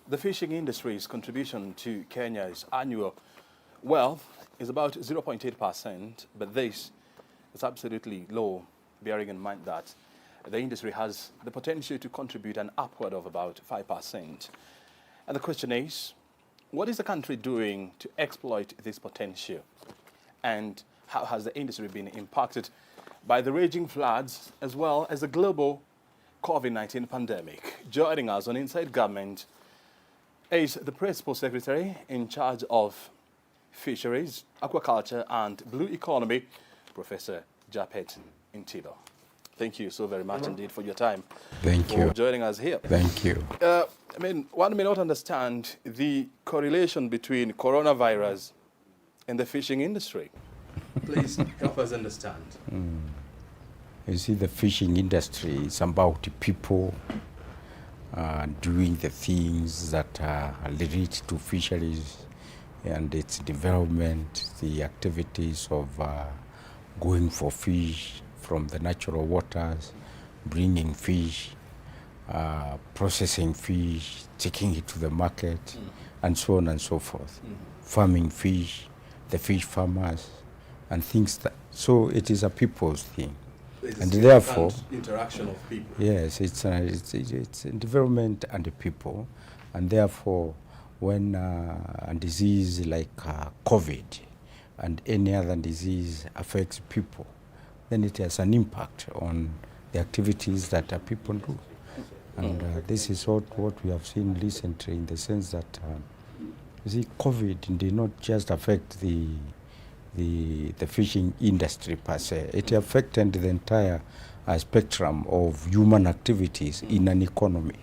The fishing industry's contribution to Kenya's annual wealth is about 0.8%, but this is absolutely low, bearing in mind that the industry has the potential to contribute an upward of about 5%. And the question is, what is the country doing to exploit this potential? And how has the industry been impacted by the raging floods as well as the global Covid-19 pandemic? Joining us on Inside Government is the Principal Secretary in charge of Fisheries, Aquaculture and Blue Economy, Professor Micheni Ntiba. Thank you so very much indeed for your time. Thank you for joining us here. Thank you. One may not understand the correlation between coronavirus and the fishing industry. Please help us understand. You see, the fishing industry is about people doing the things that are related to fisheries and its development, the activities of going for fish from the natural waters, bringing fish, processing fish, taking it to the market, and so on and so forth. Farming fish, the fish farmers, and things that. So it is a people's thing. And therefore, interaction of people. Yes, it's a development and the people, and therefore, when a disease like COVID and any other disease affects people, then it has an impact on the activities that people do. And this is what we have seen recently, in the sense that you see, COVID did not just affect the fishing industry per se. It affected the entire spectrum of human activities in an economy.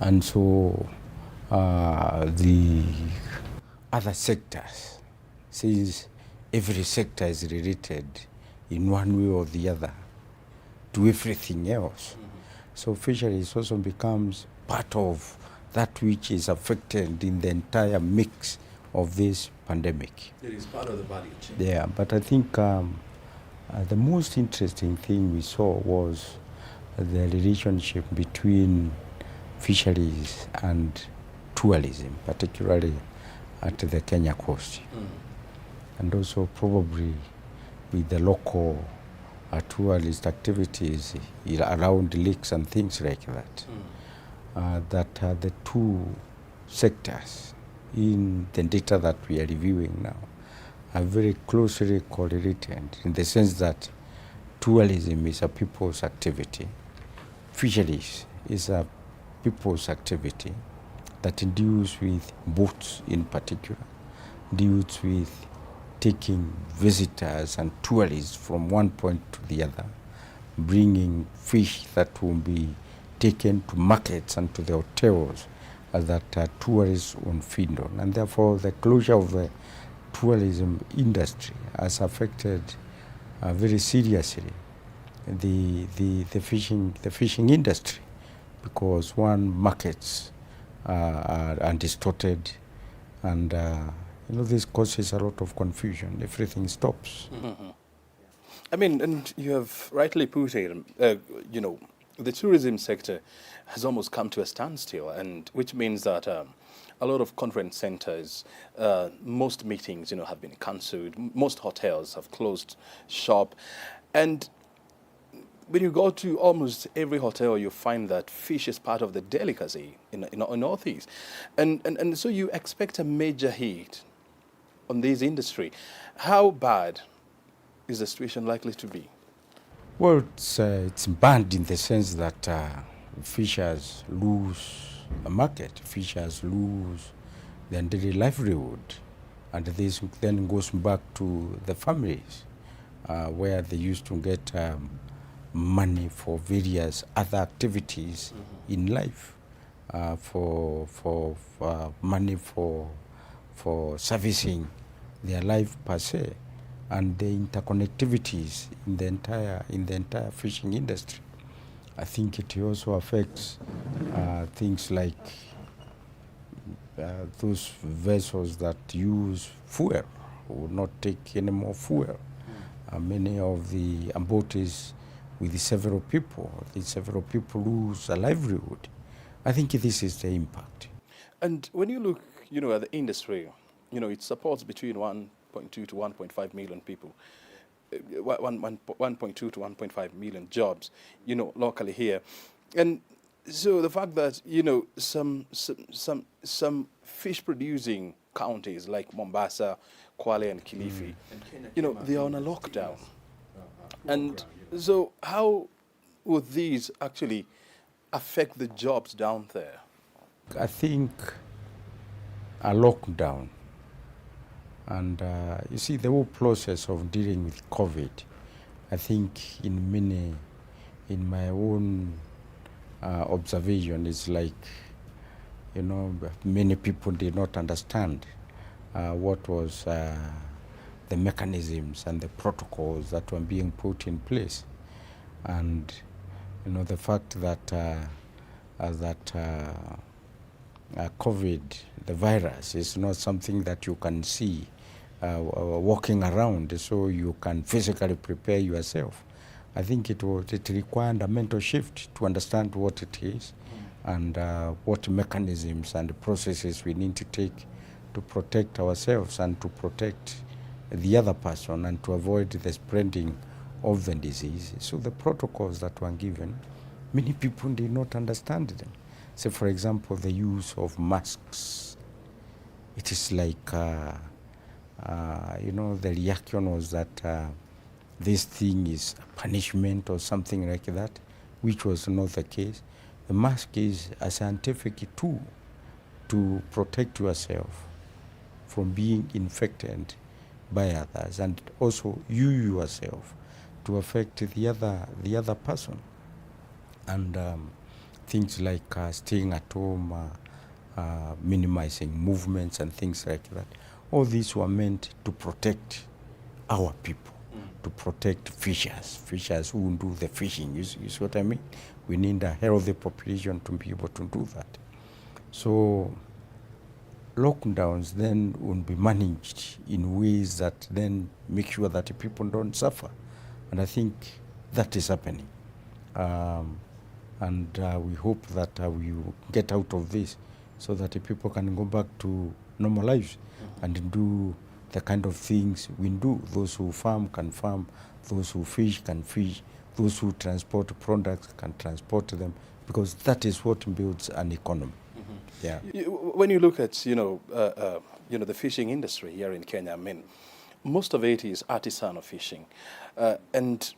And so the other sectors, since every sector is related in one way or the other to everything else, so fisheries also becomes part of that which is affected in the entire mix of this pandemic. It is part of the value chain. Yeah, but I think the most interesting thing we saw was the relationship between fisheries and tourism, particularly at the Kenya coast, and also probably with the local tourist activities around lakes and things like that. That the two sectors in the data that we are reviewing now are very closely correlated, in the sense that tourism is a people's activity, fisheries is a people's activity that deals with boats in particular, deals with taking visitors and tourists from one point to the other, bringing fish that will be taken to markets and to the hotels that tourists will feed on. And therefore, the closure of the tourism industry has affected very seriously the fishing industry, because markets are distorted, and this causes a lot of confusion. Everything stops. And you have rightly put it, the tourism sector has almost come to a standstill, and which means that a lot of conference centers, most meetings, have been cancelled. Most hotels have closed shop, and when you go to almost every hotel, you find that fish is part of the delicacy in Northeast, and so you expect a major hit on this industry. How bad is the situation likely to be? Well, it's bad in the sense that fishers lose a market, fishers lose their daily livelihood, and this then goes back to the families where they used to get money for various other activities in life, for money for servicing their life per se, and the interconnectivities in the entire fishing industry. I think it also affects things like those vessels that use fuel will not take any more fuel. Many of the boats with several people lose a livelihood I think this is the impact. And when you look, at the industry, it supports between 1.2 to 1.5 million people, 1.2 to 1.5 million jobs, locally here. And so the fact that, some fish producing counties like Mombasa, Kwale and Kilifi, they are on a lockdown. And so how would these actually affect the jobs down there? I think a lockdown and you see the whole process of dealing with COVID, I think in my own observation is like, many people did not understand what was the mechanisms and the protocols that were being put in place. And, the fact that COVID, the virus, is not something that you can see walking around, so you can physically prepare yourself. I think it required a mental shift to understand what it is and what mechanisms and processes we need to take to protect ourselves and to protect the other person and to avoid the spreading of the disease. So the protocols that were given, many people did not understand them. So, for example, the use of masks. It is like, the reaction was that this thing is a punishment or something like that, which was not the case. The mask is a scientific tool to protect yourself from being infected by others, and also you yourself to affect the other person. And things like staying at home, minimizing movements and things like that. All these were meant to protect our people, to protect fishers who do the fishing. You see what I mean? We need a healthy population to be able to do that. So lockdowns then will be managed in ways that then make sure that people don't suffer. And I think that is happening. And we hope that we will get out of this so that people can go back to normal lives and do the kind of things we do. Those who farm can farm, those who fish can fish, those who transport products can transport them, because that is what builds an economy. Yeah. When you look at, the fishing industry here in Kenya, I mean, most of it is artisanal fishing. And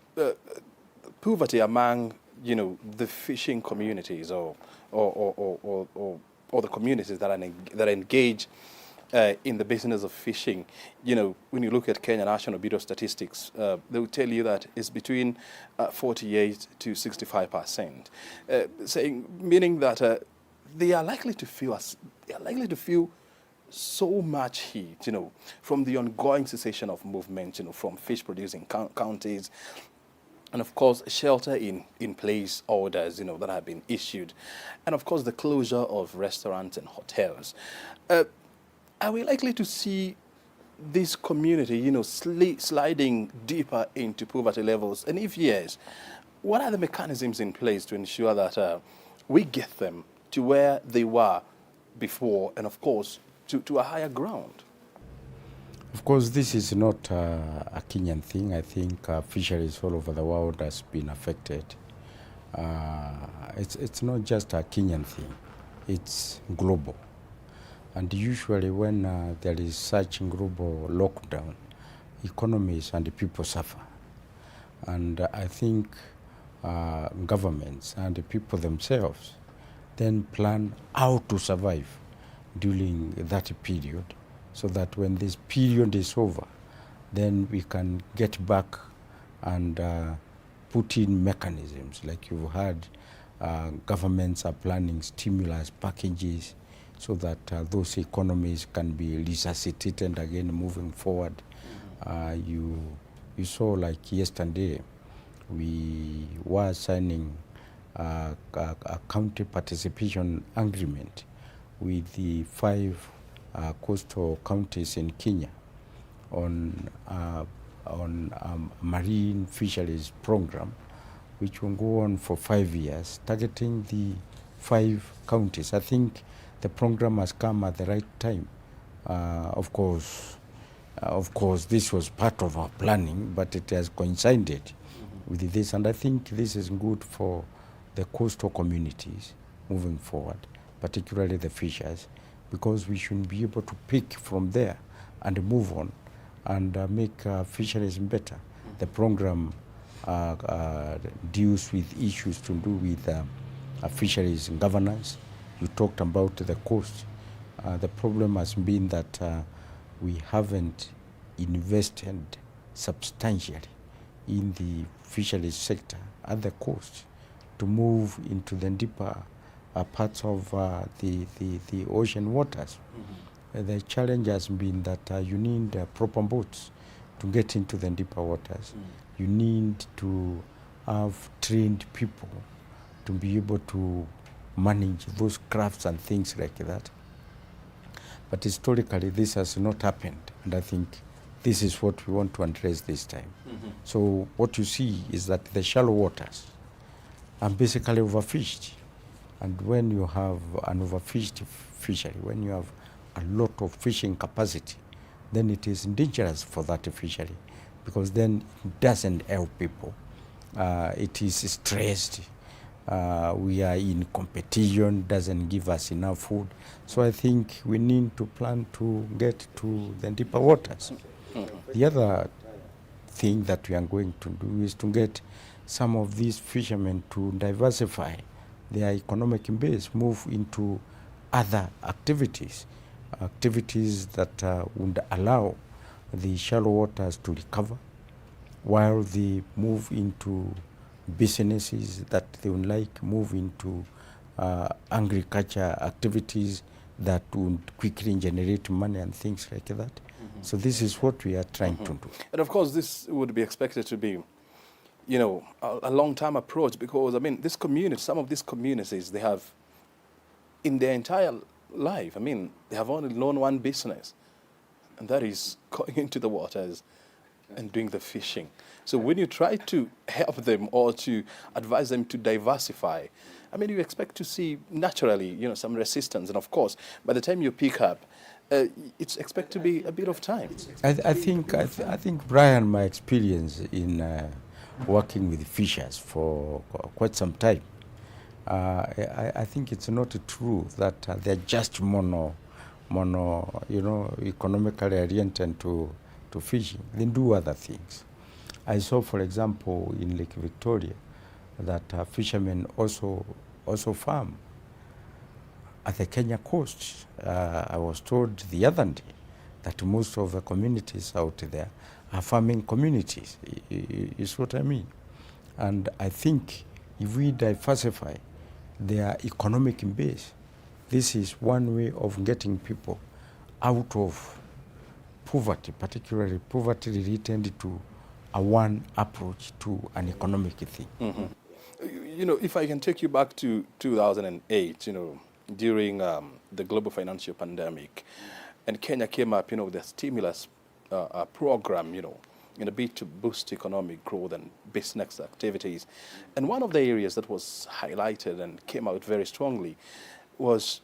poverty among, the fishing communities or the communities that are engaged in the business of fishing, when you look at Kenya National Bureau of Statistics, they will tell you that it's between 48 to 65%, meaning that they are likely to feel so much heat, from the ongoing cessation of movement, from fish producing counties, and of course shelter in place orders, that have been issued, and of course the closure of restaurants and hotels. Are we likely to see this community, sliding deeper into poverty levels? And if yes, what are the mechanisms in place to ensure that we get them to where they were before, and of course to a higher ground? Of course, this is not a Kenyan thing. I think fisheries all over the world has been affected. It's not just a Kenyan thing. It's global. And usually when there is such global lockdown, economies and the people suffer. And I think governments and the people themselves then plan how to survive during that period, so that when this period is over, then we can get back and put in mechanisms. Like you've heard, governments are planning stimulus packages so that those economies can be resuscitated again moving forward. You saw, like yesterday, we were signing a county participation agreement with the 5 coastal counties in Kenya on marine fisheries program, which will go on for 5 years, targeting the 5 counties. I think the program has come at the right time. Of course, this was part of our planning, but it has coincided with this, and I think this is good for the coastal communities moving forward, particularly the fishers, because we should be able to pick from there and move on and make fisheries better. The program deals with issues to do with fisheries governance. You talked about the coast. The problem has been that we haven't invested substantially in the fisheries sector at the coast to move into the deeper parts of the ocean waters. The challenge has been that you need proper boats to get into the deeper waters. You need to have trained people to be able to manage those crafts and things like that. But historically, this has not happened, and I think this is what we want to address this time. So what you see is that the shallow waters are basically overfished. And when you have an overfished fishery, when you have a lot of fishing capacity, then it is dangerous for that fishery, because then it doesn't help people. It is stressed. We are in competition, doesn't give us enough food. So I think we need to plan to get to the deeper waters. The other thing that we are going to do is to get some of these fishermen to diversify their economic base, move into other activities that would allow the shallow waters to recover, while they move into businesses that they would like, move into agriculture activities that would quickly generate money and things like that. So this is what we are trying to do. And of course, this would be expected to be, you know, a long-term approach, because, I mean, this community, some of these communities, they have, in their entire life, I mean, they have only known one business, and that is going into the waters and doing the fishing. So when you try to help them or to advise them to diversify, I mean, you expect to see naturally, you know, some resistance. And of course, by the time you pick up, it's expected to be a bit of time. I think, Brian, my experience in working with fishers for quite some time, I think it's not true that they're just mono, you know, economically oriented to fishing. They do other things. I saw, for example, in Lake Victoria, that fishermen also farm at the Kenya coast. I was told the other day that most of the communities out there are farming communities, is what I mean. And I think if we diversify their economic base, this is one way of getting people out of poverty, particularly poverty related to a one approach to an economic thing. You know, if I can take you back to 2008, you know, during the global financial pandemic, and Kenya came up, you know, with a stimulus program, you know, in a bid to boost economic growth and business activities. And one of the areas that was highlighted and came out very strongly was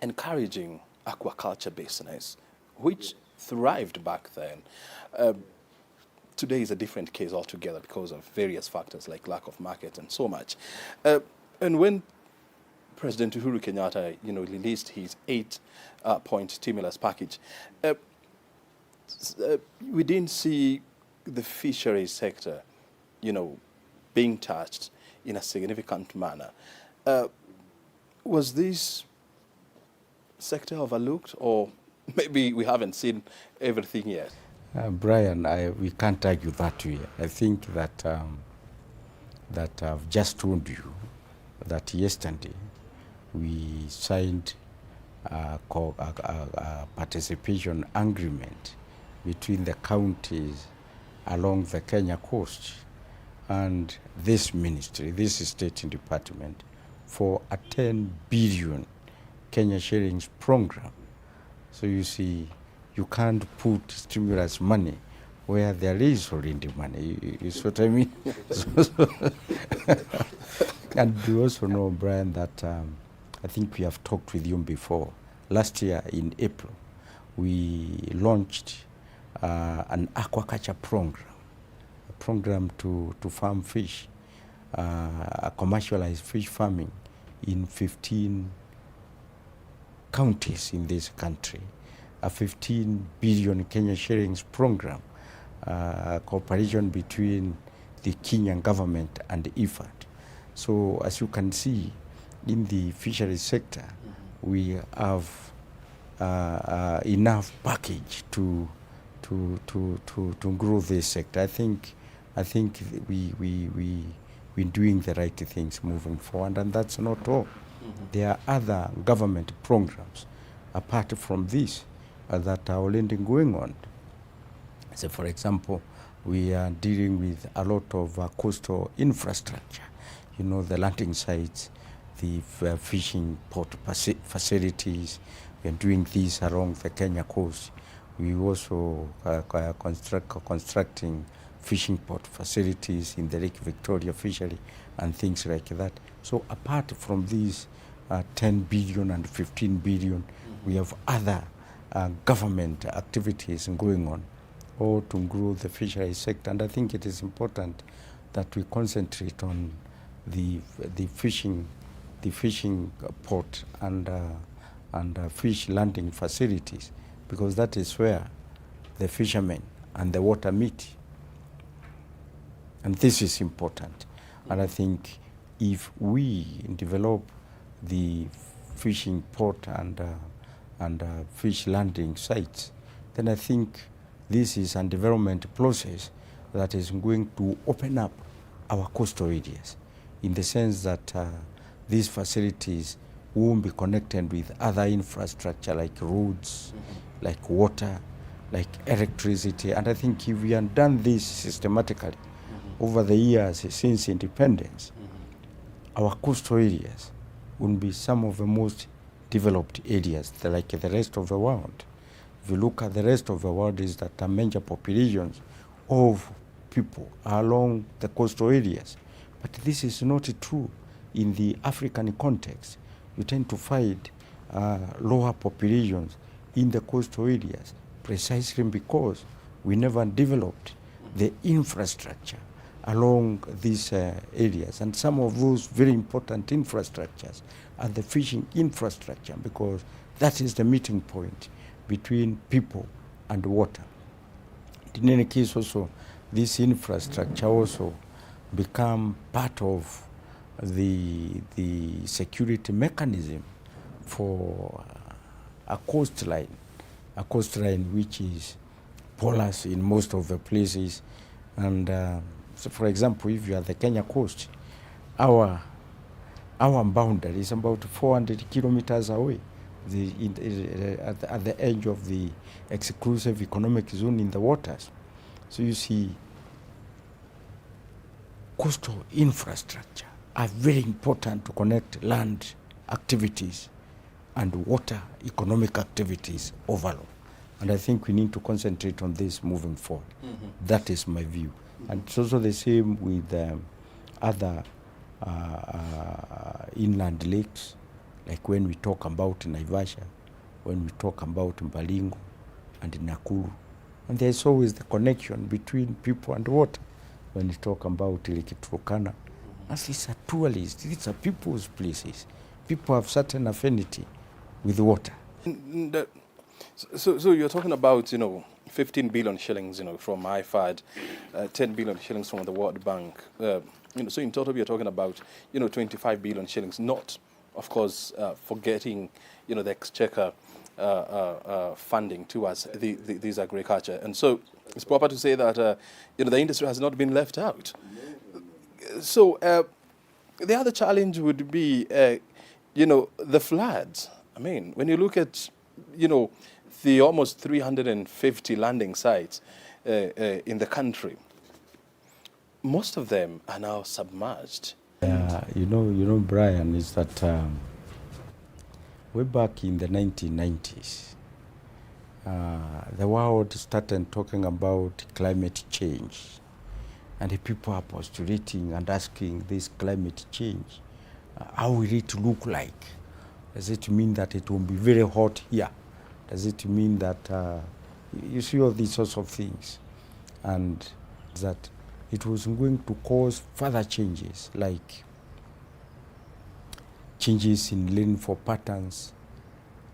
encouraging aquaculture business, which thrived back then. Today is a different case altogether because of various factors like lack of market and so much. And when President Uhuru Kenyatta, you know, released his 8-point stimulus package, we didn't see the fisheries sector, you know, being touched in a significant manner. Was this sector overlooked, or maybe we haven't seen everything yet? Brian, we can't argue that way. I think that I've just told you that yesterday we signed a participation agreement between the counties along the Kenya coast and this ministry, this state department, for a 10 billion Kenya shillings program. So you see, you can't put stimulus money where there is already money. You see what I mean? And you also know, Brian, that I think we have talked with you before. Last year in April, we launched an aquaculture program to farm fish, commercialize fish farming in 15 counties in this country, a 15 billion Kenya shillings program, cooperation between the Kenyan government and IFAD. So as you can see, in the fisheries sector, we have enough package to grow this sector. I think we're doing the right things moving forward, and that's not all. There are other government programs apart from this that are already going on. So, for example, we are dealing with a lot of coastal infrastructure. You know, the landing sites, the fishing port facilities. We are doing this along the Kenya coast. We also constructing fishing port facilities in the Lake Victoria fishery and things like that. So apart from these 10 billion and 15 billion, we have other government activities going on, all to grow the fisheries sector. And I think it is important that we concentrate on the fishing port and fish landing facilities, because that is where the fishermen and the water meet. And this is important. And I think if we develop the fishing port and fish landing sites, then I think this is a development process that is going to open up our coastal areas, in the sense that these facilities won't be connected with other infrastructure like roads, like water, like electricity. And I think if we have done this systematically over the years since independence, our coastal areas will be some of the most developed areas, like the rest of the world. If you look at the rest of the world, is that major populations of people are along the coastal areas. But this is not true in the African context. You tend to find lower populations in the coastal areas, precisely because we never developed the infrastructure along these areas. And some of those very important infrastructures are the fishing infrastructure, because that is the meeting point between people and water. In any case, also, this infrastructure also become part of the security mechanism for a coastline which is porous in most of the places. And so, for example, if you are the Kenya coast, our boundary is about 400 kilometers away, at the edge of the exclusive economic zone in the waters. So you see, coastal infrastructure are very important to connect land activities and water economic activities overall. And I think we need to concentrate on this moving forward. That is my view. And it's also the same with other inland lakes, like when we talk about Naivasha, when we talk about Mbalingo and Nakuru. And there's always the connection between people and water. When you talk about Lake Turkana, as these are tourists, these are people's places. People have certain affinity with water. So you're talking about, 15 billion shillings, from IFAD, 10 billion shillings from the World Bank. So in total, you're talking about, 25 billion shillings, not, of course, forgetting, the exchequer funding towards these agriculture. And so it's proper to say that, the industry has not been left out. So the other challenge would be, the floods. I mean, when you look at, the almost 350 landing sites in the country, most of them are now submerged. Brian, is that way back in the 1990s, the world started talking about climate change, and the people are postulating and asking this climate change, how will it look like? Does it mean that it will be very hot here? Does it mean that, you see all these sorts of things, and that it was going to cause further changes, like changes in rainfall patterns,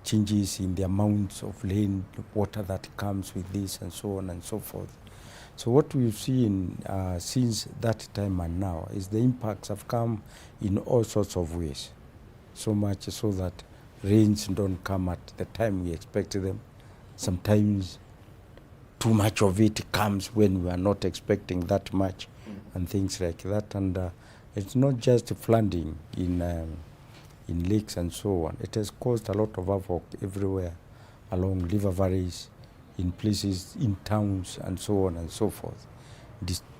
changes in the amounts of rain water that comes with this, and so on and so forth. So what we've seen since that time and now is the impacts have come in all sorts of ways. So much so that rains don't come at the time we expected them. Sometimes too much of it comes when we are not expecting that much, and things like that. And it's not just flooding in lakes and so on. It has caused a lot of havoc everywhere along river valleys, in places, in towns, and so on and so forth,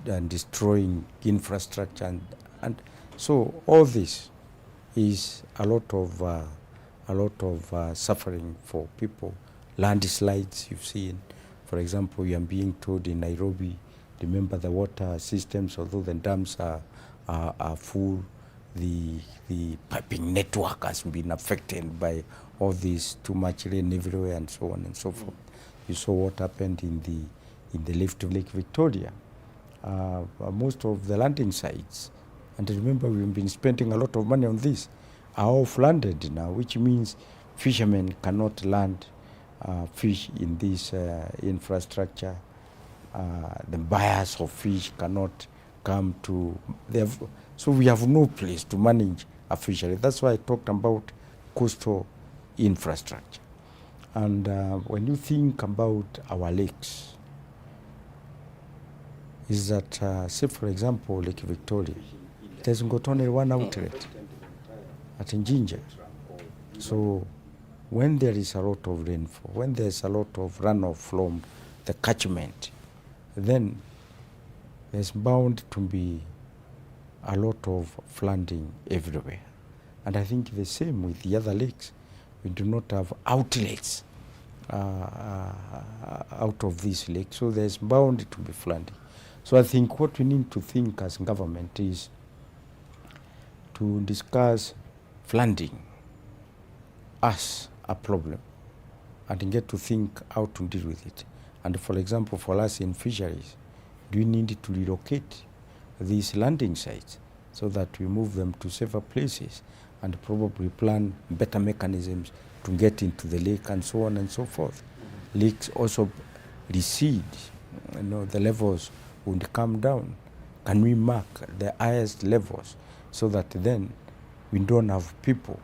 and destroying infrastructure. And so all this is a lot of suffering for people. Landslides you've seen. For example, we are being told in Nairobi, remember the water systems, although the dams are full, the piping network has been affected by all this too much rain everywhere, and so on and so forth. You saw what happened in the left of Lake Victoria. Most of the landing sites, and remember we've been spending a lot of money on this, are all flooded now, which means fishermen cannot land fish in this infrastructure. The buyers of fish cannot come to, so we have no place to manage a fishery. That's why I talked about coastal infrastructure. And when you think about our lakes, is that, say for example, Lake Victoria, it has got only one outlet at Njinja. So when there is a lot of rainfall, when there's a lot of runoff from the catchment, then there's bound to be a lot of flooding everywhere. And I think the same with the other lakes. We do not have outlets out of this lake, so there's bound to be flooding. So I think what we need to think as government is to discuss flooding as a problem and get to think how to deal with it. And for example, for us in fisheries, do we need to relocate these landing sites so that we move them to safer places and probably plan better mechanisms to get into the lake, and so on and so forth. Lakes also recede, the levels would come down. Can we mark the highest levels so that then we don't have people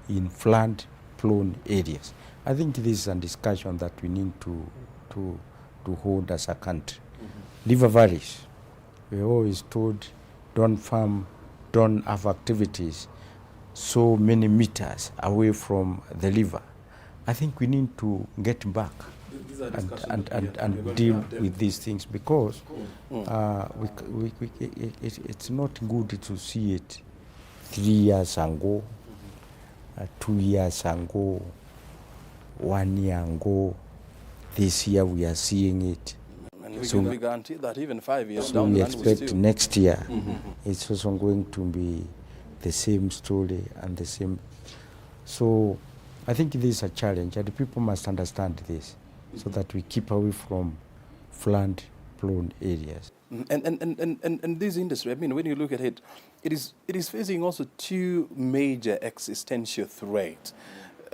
in flood-prone areas? I think this is a discussion that we need to hold as a country. River valleys, we're always told don't farm, don't have activities so many meters away from the river. I think we need to get back and deal with these things, because it's not good to see it 3 years ago, 2 years ago, 1 year ago. This year we are seeing it. And we guarantee that even 5 years so down we the line, expect next year it's also going to be the same story and the same. So I think this is a challenge, and people must understand this so that we keep away from flood-prone areas. And this industry, I mean, when you look at it, it is facing also two major existential threats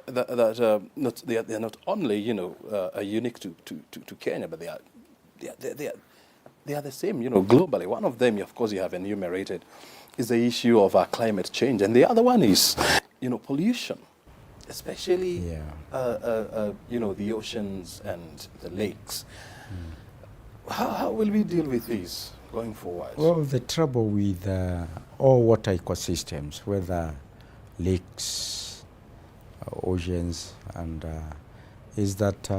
that they are not only unique to Kenya, but they are the same globally. One of them, of course, you have enumerated, is the issue of climate change, and the other one is pollution, especially the oceans and the lakes. How will we deal with these going forward? Well, the trouble with all water ecosystems, whether lakes, oceans, and is that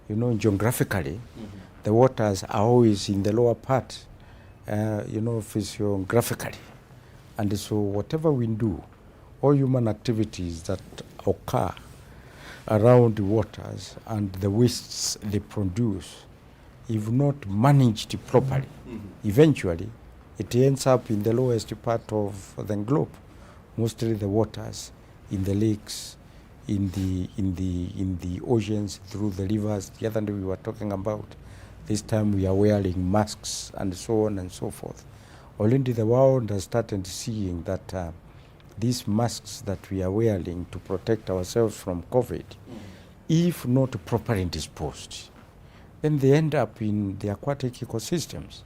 geographically, the waters are always in the lower part, physiographically, and so whatever we do, all human activities that occur around the waters and the wastes they produce, if not managed properly, eventually it ends up in the lowest part of the globe, mostly the waters, in the lakes, in the oceans, through the rivers. The other day we were talking about, this time we are wearing masks and so on and so forth. Already the world has started seeing that these masks that we are wearing to protect ourselves from COVID, if not properly disposed, then they end up in the aquatic ecosystems.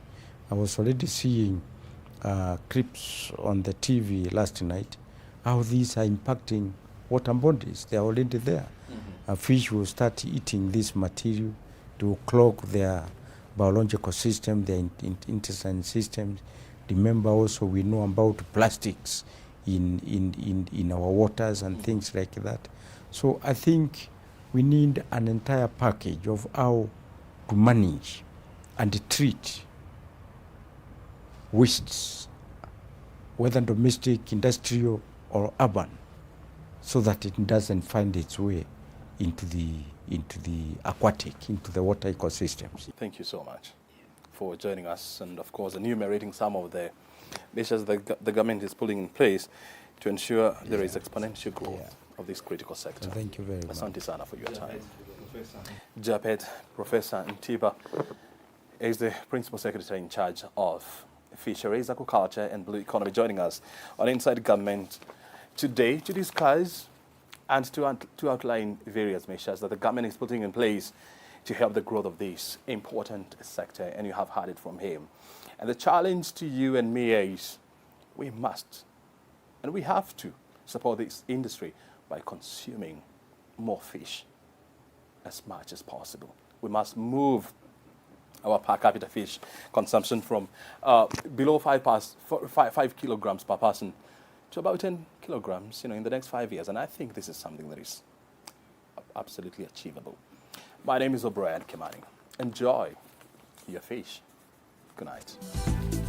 I was already seeing clips on the TV last night, how these are impacting water bodies. They are already there. A fish will start eating this material to clog their biological system, their intestine systems. Remember also we know about plastics in our waters and things like that. So I think we need an entire package of how to manage and treat wastes, whether domestic, industrial, or urban, so that it doesn't find its way into the aquatic, into the water ecosystems. Thank you so much for joining us, and of course enumerating some of the measures the government is putting in place to ensure there is exponential growth of this critical sector. Thank you very much. Asante sana for your time. Japet Professor Ntiba is the Principal Secretary in charge of Fisheries, Aquaculture and Blue Economy, joining us on Inside Government today to discuss and to outline various measures that the government is putting in place to help the growth of this important sector, and you have heard it from him. And the challenge to you and me is we must and we have to support this industry by consuming more fish as much as possible. We must move our per capita fish consumption from below 5 kilograms per person to about 10 kilograms, in the next 5 years. And I think this is something that is absolutely achievable. My name is O'Brien Kimani. Enjoy your fish. Good night.